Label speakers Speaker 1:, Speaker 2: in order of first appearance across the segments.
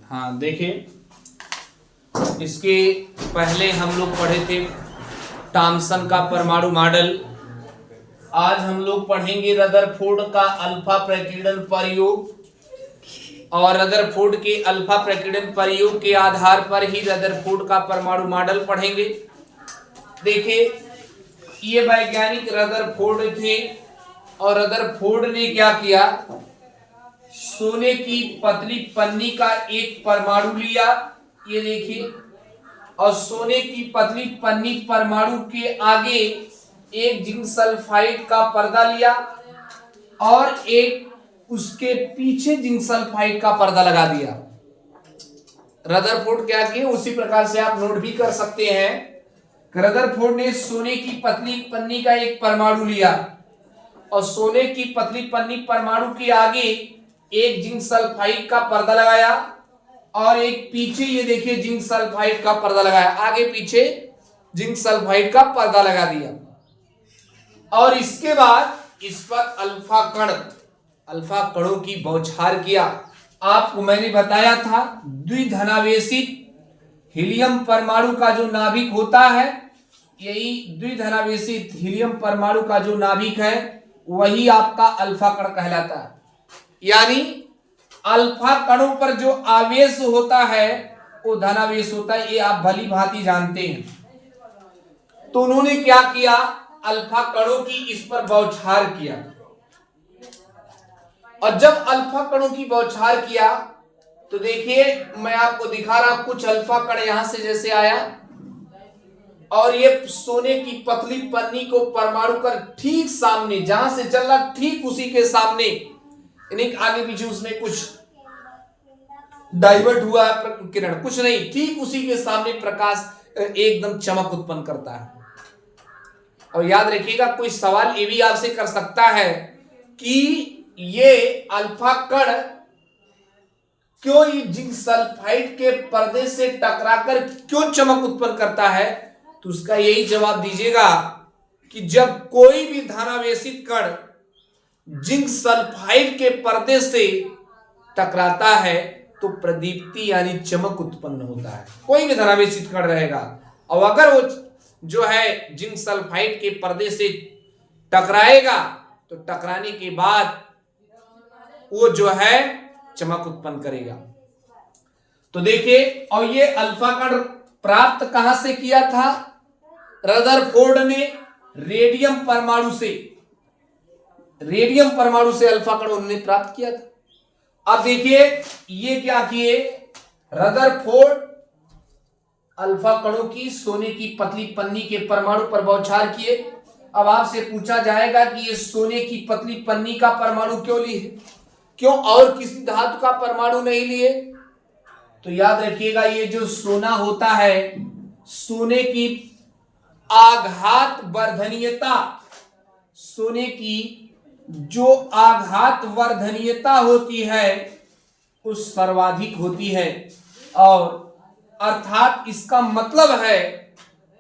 Speaker 1: हाँ देखिए, इसके पहले हम लोग पढ़े थे थॉमसन का परमाणु मॉडल। आज हम लोग पढ़ेंगे रदरफोर्ड का अल्फा प्रकीर्णन प्रयोग, और रदरफोर्ड के अल्फा प्रकीर्णन प्रयोग के आधार पर ही रदरफोर्ड का परमाणु मॉडल पढ़ेंगे। देखिए, ये वैज्ञानिक रदरफोर्ड थे और रदरफोर्ड ने क्या किया, सोने की पतली पन्नी का एक परमाणु लिया, ये देखिए, और सोने की पतली पन्नी परमाणु के आगे एक जिंक सल्फाइड का पर्दा लिया और एक उसके पीछे जिंक सल्फाइड का पर्दा लगा दिया। रदरफोर्ड क्या किए, उसी प्रकार से आप नोट भी कर सकते हैं। रदरफोर्ड ने सोने की पतली पन्नी का एक परमाणु लिया और सोने की पतली पन्नी परमाणु के आगे एक जिंक सल्फाइड का पर्दा लगाया और एक पीछे, ये देखिए, जिंक सल्फाइड का पर्दा लगाया, आगे पीछे जिंक सल्फाइड का पर्दा लगा दिया। और इसके बाद इस पर अल्फा कणों की बौछार किया। आपको मैंने बताया था द्विधनावेशित हीलियम परमाणु का जो नाभिक होता है, यही द्विधनावेशित हीलियम परमाणु का जो नाभिक है वही आपका अल्फा कण कहलाता है। यानी अल्फा कणों पर जो आवेश होता है वो धनावेश होता है, ये आप भली भांति जानते हैं। तो उन्होंने क्या किया, अल्फा कणों की इस पर बौछार किया, और जब अल्फा कणों की बौछार किया तो देखिए, मैं आपको दिखा रहा हूं, कुछ अल्फा कण यहां से जैसे आया और ये सोने की पतली पन्नी को परमाणु कर ठीक सामने, जहां से चल रहा ठीक उसी के सामने, यानी आगे पीछे उसमें कुछ डाइवर्ट हुआ किरण, कुछ नहीं, ठीक उसी के सामने प्रकाश एकदम चमक उत्पन्न करता है। और याद रखिएगा, कोई सवाल ये भी आपसे कर सकता है कि ये अल्फा कण क्यों ये जिंक सल्फाइड के पर्दे से टकराकर क्यों चमक उत्पन्न करता है, तो उसका यही जवाब दीजिएगा कि जब कोई भी धनावेशित कण जिंक सल्फाइड के पर्दे से टकराता है तो प्रदीप्ति यानी चमक उत्पन्न होता है। कोई भी धनावेशित कण रहेगा, और अगर वो जो है जिंक सल्फाइड के पर्दे से टकराएगा तो टकराने के बाद वो जो है चमक उत्पन्न करेगा। तो देखिए, और ये अल्फा कण प्राप्त कहां से किया था, रदरफोर्ड ने रेडियम परमाणु से अल्फा कण उन्होंने प्राप्त किया था। अब देखिए, ये क्या किए, रदरफोर्ड अल्फा कणों की सोने की पतली पन्नी के परमाणु पर बौछार किए। अब आपसे पूछा जाएगा कि ये सोने की पतली पन्नी का परमाणु क्यों लिए, क्यों और किसी धातु का परमाणु नहीं लिए? तो याद रखिएगा, ये जो सोना होता है, सोने की आघात वर्धनीयता, सोने की जो आघात वर्धनीयता होती है वो सर्वाधिक होती है, और अर्थात इसका मतलब है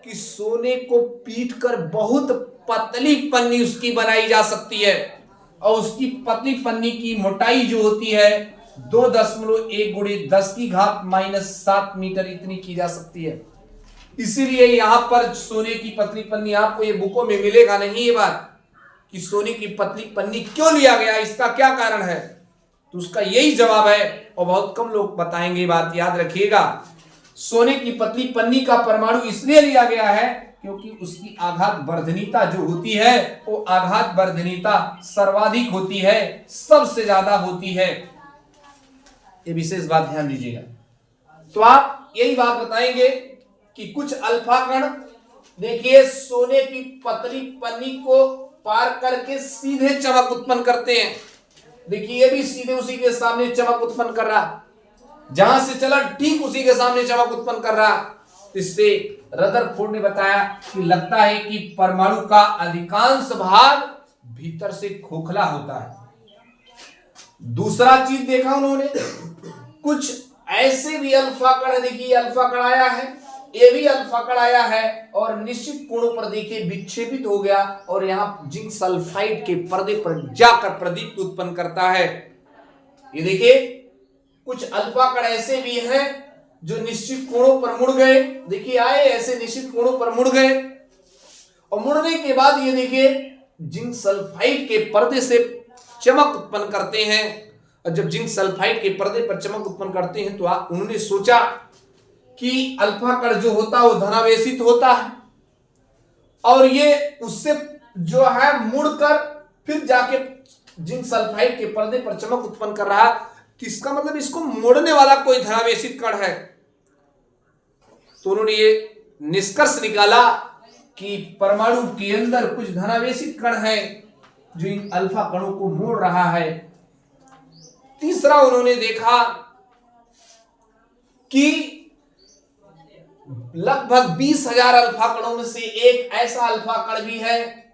Speaker 1: कि सोने को पीटकर बहुत पतली पन्नी उसकी बनाई जा सकती है, और उसकी पतली पन्नी की मोटाई जो होती है 2.1 × 10⁻⁷ मीटर इतनी की जा सकती है। इसीलिए यहां पर सोने की पतली पन्नी, आपको ये बुकों में मिलेगा नहीं ये बात कि सोने की पतली पन्नी क्यों लिया गया, इसका क्या कारण है, तो उसका यही जवाब है, और बहुत कम लोग बताएंगे बात, याद रखिएगा। सोने की पतली पन्नी का परमाणु इसलिए लिया गया है क्योंकि उसकी आघात वर्धनीयता जो होती है वो आघात वर्धनीयता सर्वाधिक होती है, सबसे ज्यादा होती है। ये विशेष बात ध्यान दीजिएगा। तो आप यही बात बताएंगे कि कुछ अल्फा कण देखिए सोने की पतली पन्नी को पार करके सीधे चमक उत्पन्न करते हैं। देखिए, ये भी सीधे उसी के सामने चमक उत्पन्न कर रहा, जहां से चला ठीक उसी के सामने चमक उत्पन्न कर रहा। इससे रदरफोर्ड ने बताया कि लगता है कि परमाणु का अधिकांश भाग भीतर से खोखला होता है। दूसरा चीज देखा उन्होंने, कुछ ऐसे भी अल्फा कण, देखिए अल्फा कण आया है, ये भी अल्फा कण आया है और निश्चित कोणों पर देखिए विक्षेपित हो गया और यहां जिंक सल्फाइड के पर्दे पर जाकर प्रदीप्ति उत्पन्न करता है। ये देखिए, कुछ अल्फा कण ऐसे भी हैं जो निश्चित कोणों पर मुड़ गए। देखिए आए ऐसे निश्चित कोणों पर मुड़ गए और मुड़ने के बाद ये देखिए जिंक सल्फाइड के पर्दे से चमक उत्पन्न करते हैं। और जब जिंक सल्फाइड के पर्दे पर चमक उत्पन्न करते हैं तो उन्होंने सोचा कि अल्फा कण जो होता है वो धनावेशित होता है और ये उससे जो है मुड़कर फिर जाके जिंक सल्फाइड के पर्दे पर चमक उत्पन्न कर रहा, तो इसका मतलब इसको मोड़ने वाला कोई धनावेशित कण है। तो उन्होंने ये निष्कर्ष निकाला कि परमाणु के अंदर कुछ धनावेशित कण है जो इन अल्फा कणों को मोड़ रहा है। तीसरा उन्होंने देखा कि लगभग 20,000 अल्फा कणों में से एक ऐसा अल्फा कण भी है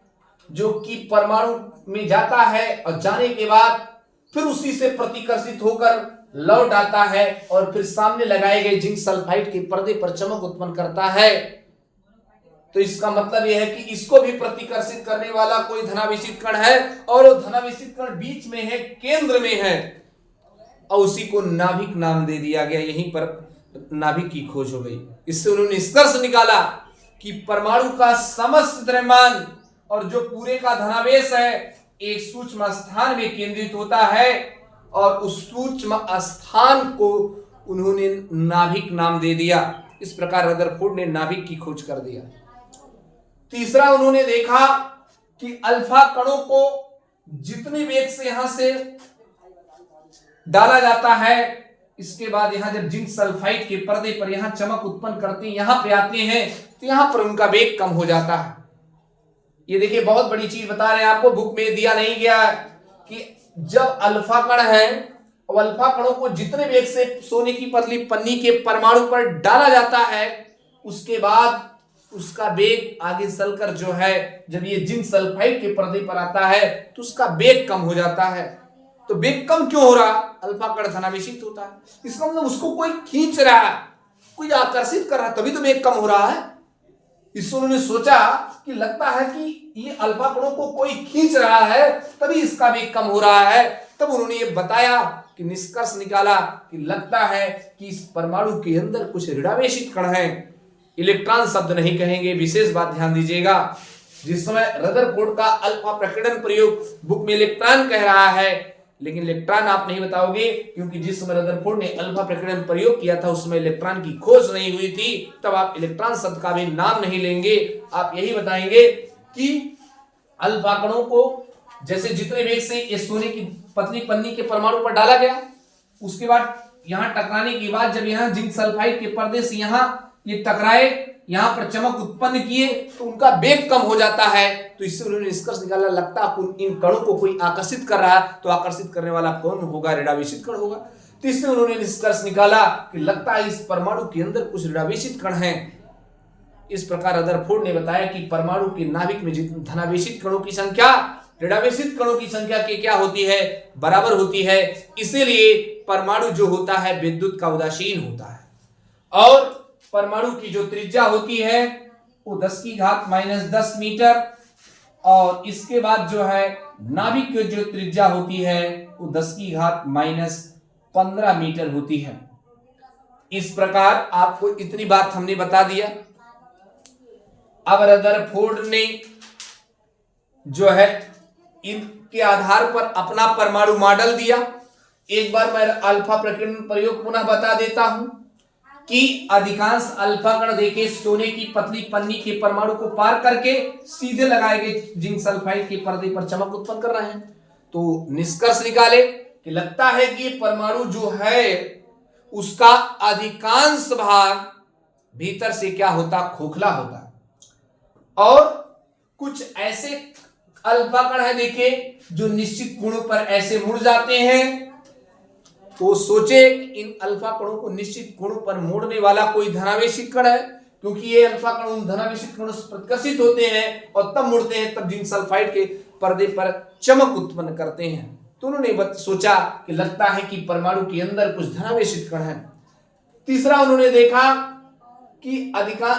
Speaker 1: जो कि परमाणु में जाता है और जाने के बाद फिर उसी से प्रतिकर्षित होकर लौट आता है और फिर सामने लगाए गए जिंक सल्फाइड के पर्दे पर चमक उत्पन्न करता है। तो इसका मतलब यह है कि इसको भी प्रतिकर्षित करने वाला कोई धनावेशित कण है और वो धनावेशित कण बीच में है, केंद्र में है और उसी को नाभिक नाम दे दिया गया। यहीं पर नाभिक की खोज हो गई। इससे उन्होंने निष्कर्ष निकाला कि परमाणु का समस्त द्रव्यमान और जो पूरे का धनावेश है एक सूक्ष्म स्थान में केंद्रित होता है और उस सूक्ष्म स्थान को उन्होंने नाभिक नाम दे दिया। इस प्रकार रदरफोर्ड ने नाभिक की खोज कर दिया। तीसरा उन्होंने देखा कि अल्फा कणों को जितने वेग से यहां से डाला जाता है, इसके बाद यहां जब जिंक सल्फाइड के पर्दे पर यहां चमक उत्पन्न करते हैं, यहां पे आते हैं तो यहां पर उनका वेग कम हो जाता है। ये देखिए बहुत बड़ी चीज बता रहे हैं आपको, बुक में दिया नहीं गया कि जब अल्फा कण है और अल्फा कणों को जितने वेग से सोने की पतली पन्नी के परमाणु पर डाला जाता है उसके बाद उसका वेग आगे चलकर जो है जब ये जिंक सल्फाइड के पर्दे पर आता है तो उसका वेग कम हो जाता है। तो वेग कम क्यों हो रहा? अल्फा कण धनावेशित होता है, इसका मतलब उसको कोई खींच रहा है, कोई आकर्षित कर रहा है, तभी तो वेग कम हो रहा है। इससे उन्होंने सोचा कि लगता है कि ये अल्फा कणों को कोई खींच रहा है तभी इसका वेग कम हो रहा है। तब उन्होंने ये बताया कि निष्कर्ष निकाला कि लगता है कि इस परमाणु के अंदर कुछ ऋणावेशित कण हैं। इलेक्ट्रॉन शब्द नहीं कहेंगे, विशेष बात ध्यान दीजिएगा। जिस समय रदरफोर्ड का अल्फा प्रकीर्णन प्रयोग बुक में इलेक्ट्रॉन कह रहा है, लेकिन इलेक्ट्रॉन आप नहीं बताओगे क्योंकि जिस समय रदरफोर्ड ने अल्फा प्रकीर्णन प्रयोग किया था उस समय इलेक्ट्रॉन की खोज नहीं हुई थी, तब आप इलेक्ट्रॉन शब्द का भी नाम नहीं लेंगे। आप यही बताएंगे कि अल्फा कणों को जैसे जितने वेग से ये सोने की पतली पन्नी के परमाणु पर डाला गया, उसके बाद यहां टकराने के बाद जब यहां जिंक सल्फाइड के पर्दे से यहां ये टकराए, यहां पर चमक उत्पन्न किए तो उनका वेग कम हो जाता है। तो इससे उन्होंने निष्कर्ष निकाला लगता इन कणों को कोई आकर्षित कर रहा है, तो आकर्षित करने वाला कौन होगा? ऋणावेशित कण होगा। तो इससे उन्होंने निष्कर्ष निकाला कि लगता है इस परमाणु के अंदर कुछ ऋणावेशित कण हैं। इस प्रकार रदरफोर्ड ने बताया कि परमाणु के नाभिक में धनावेशित कणों की संख्या ऋणावेशित कणों की संख्या के क्या होती है? बराबर होती है। इसीलिए परमाणु जो होता है विद्युत का उदासीन होता है और परमाणु की जो त्रिज्या होती है वो 10⁻⁻10 मीटर और इसके बाद जो है नाभिक की जो त्रिज्या होती है वो 10⁻⁻15 मीटर होती है। इस प्रकार आपको इतनी बात हमने बता दिया। अब रदरफोर्ड ने जो है इनके आधार पर अपना परमाणु मॉडल दिया। एक बार मैं अल्फा प्रकीर्णन प्रयोग पुनः बता देता हूं कि अधिकांश अल्फा कण देखे सोने की पतली पन्नी के परमाणु को पार करके सीधे लगाए गए जिंक सल्फाइड के पर्दे पर चमक उत्पन्न कर रहे हैं। तो निष्कर्ष निकाले कि लगता है कि परमाणु जो है उसका अधिकांश भाग भीतर से क्या होता? खोखला होता है और कुछ ऐसे अल्फा कण है देखिए जो निश्चित कोणों पर ऐसे मुड़ जाते हैं। तो सोचे इन अल्फा कणों को निश्चित कोणों पर मोड़ने वाला कोई धनावेशित कण है, क्योंकि ये अल्फा कण उन धनावेशित कणों से प्रतिकर्षित होते हैं और तब मुड़ते हैं, तब जिंक सल्फाइड के पर्दे पर चमक उत्पन्न करते हैं। तो उन्होंने सोचा कि लगता है कि परमाणु के अंदर कुछ धनावेशित कण है। तीसरा उन्होंने देखा कि अधिकांश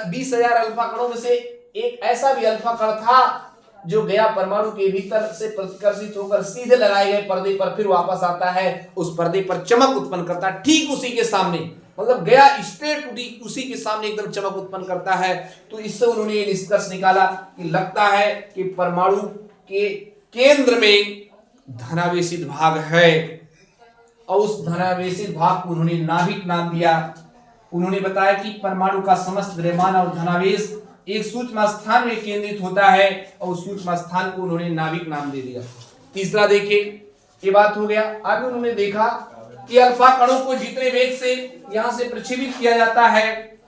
Speaker 1: 20,000 अल्फा कणों में से एक ऐसा भी अल्फा कण था जो गया परमाणु के भीतर से प्रतिकर्षित होकर सीधे लगाए गए पर्दे पर फिर वापस आता है, उस पर्दे पर चमक उत्पन्न करता है। ठीक उसी के सामने, मतलब गया स्ट्रेट उसी के सामने एकदम चमक उत्पन्न करता है। तो इससे उन्होंने ये निष्कर्ष निकाला कि लगता है कि परमाणु के केंद्र में धनावेशित भाग है, और उस धनावेशित भाग को उन्होंने नाभिक नाम दिया। उन्होंने बताया कि परमाणु का समस्त द्रव्यमान और धनावेश एक सूक्ष्म स्थान में केंद्रित होता है, और उस सूक्ष्म स्थान को उन्होंने नाभिक नाम दे दिया। तीसरा देखिए, ये बात हो गया। आगे उन्होंने देखा कि अल्फा कणों को जितने वेग से यहां से प्रक्षेपित किया जाता है,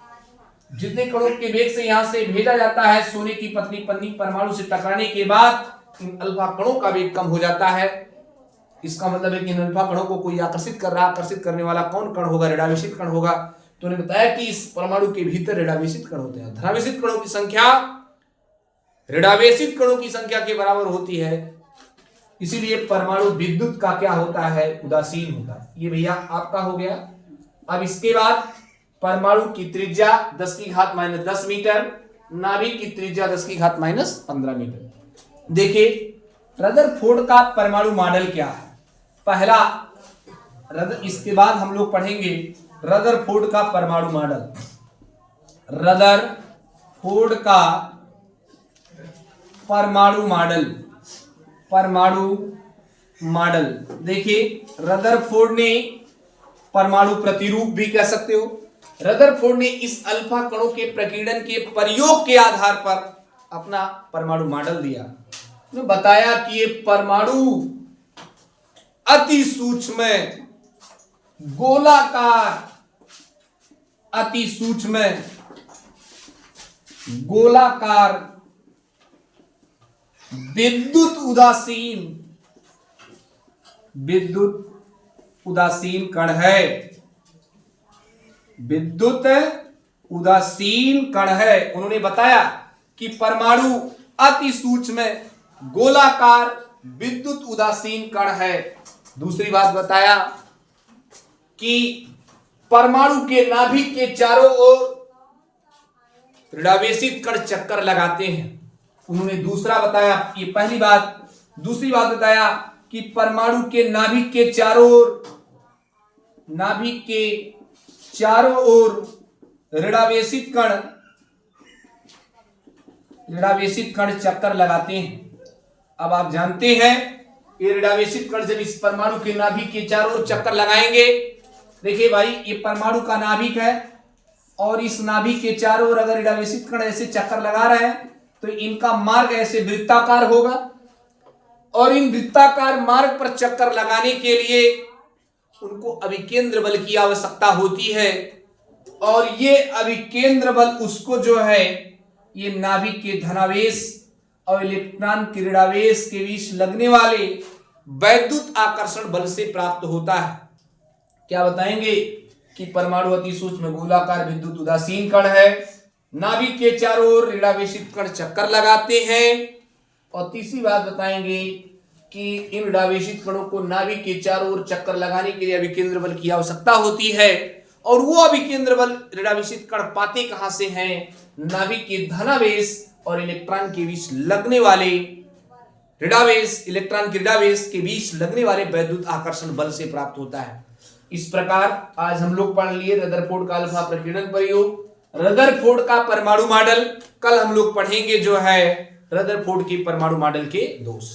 Speaker 1: जितने कणों के वेग से यहां से भेजा जाता है, सोने की पतली पन्नी परमाणु से टकराने के बाद इन अल्फा कणों का वेग कम हो जाता है। इसका मतलब है कि इन अल्फा कणों को कोई आकर्षित कर रहा, आकर्षित करने वाला कौन कण होगा? ऋणावेशित कण होगा। तो उन्होंने बताया कि इस परमाणु के भीतर ऋणावेशित कण होते हैं। धनावेशित कणों की संख्या ऋणावेशित कणों की संख्या के बराबर होती है, इसीलिए परमाणु विद्युत का क्या होता है? उदासीन होता है। ये भैया आपका हो गया। अब इसके बाद परमाणु की त्रिज्या 10⁻⁻10 मीटर, नाभिक की त्रिज्या 10⁻⁻15 मीटर। देखिए, रदरफोर्ड का परमाणु मॉडल क्या है? पहला इसके बाद हम लोग पढ़ेंगे रदरफोर्ड का परमाणु मॉडल। रदरफोर्ड का परमाणु मॉडल देखिए, रदरफोर्ड ने परमाणु प्रतिरूप भी कह सकते हो। रदरफोर्ड ने इस अल्फा कणों के प्रकीर्णन के प्रयोग के आधार पर अपना परमाणु मॉडल दिया। उन्होंने बताया कि ये परमाणु अति सूक्ष्म गोलाकार, अति सूक्ष्म गोलाकार विद्युत उदासीन कण है। विद्युत उदासीन कण है। उन्होंने बताया कि परमाणु अति सूक्ष्म गोलाकार विद्युत उदासीन कण है। दूसरी बात बताया कि परमाणु के नाभिक के चारों ओर ऋणावेशित कण चक्कर लगाते हैं। उन्होंने दूसरा बताया, ये पहली बात। दूसरी बात बताया कि परमाणु के नाभिक के चारों ओर ऋणावेशित कण चक्कर लगाते हैं। अब आप जानते हैं ये ऋणावेशित कण जब इस परमाणु के नाभिक के चारों ओर चक्कर लगाएंगे, देखिए भाई, ये परमाणु का नाभिक है और इस नाभिक के चारों ओर अगर ऋणावेशित कण ऐसे चक्कर लगा रहे हैं तो इनका मार्ग ऐसे वृत्ताकार होगा, और इन वृत्ताकार मार्ग पर चक्कर लगाने के लिए उनको अभिकेंद्र बल की आवश्यकता होती है, और ये अभिकेंद्र बल उसको जो है ये नाभिक के धनावेश और इलेक्ट्रॉन के ऋणावेश के बीच लगने वाले वैद्युत आकर्षण बल से प्राप्त होता है। क्या बताएंगे कि परमाणु अति सूक्ष्म गोलाकार विद्युत उदासीन कण है, नाभिक के चारों ओर ऋणावेशित कण चक्कर लगाते हैं, और तीसरी बात बताएंगे कि इन ऋणावेशित कणों को नाभिक के चारों ओर चक्कर लगाने के लिए अभिकेंद्र बल की आवश्यकता होती है, और वो अभिकेंद्र बल ऋणावेशित कण पाते कहां से हैं? नाभिक के धनावेश और इलेक्ट्रॉन के बीच लगने वाले इलेक्ट्रॉन के ऋणावेश के बीच लगने वाले वैद्युत आकर्षण बल से प्राप्त होता है। इस प्रकार आज हम लोग पढ़ लिए रदरफोर्ड का अल्फा प्रकीर्णन प्रयोग, रदरफोर्ड का परमाणु मॉडल। कल हम लोग पढ़ेंगे जो है रदरफोर्ड के परमाणु मॉडल के दोष।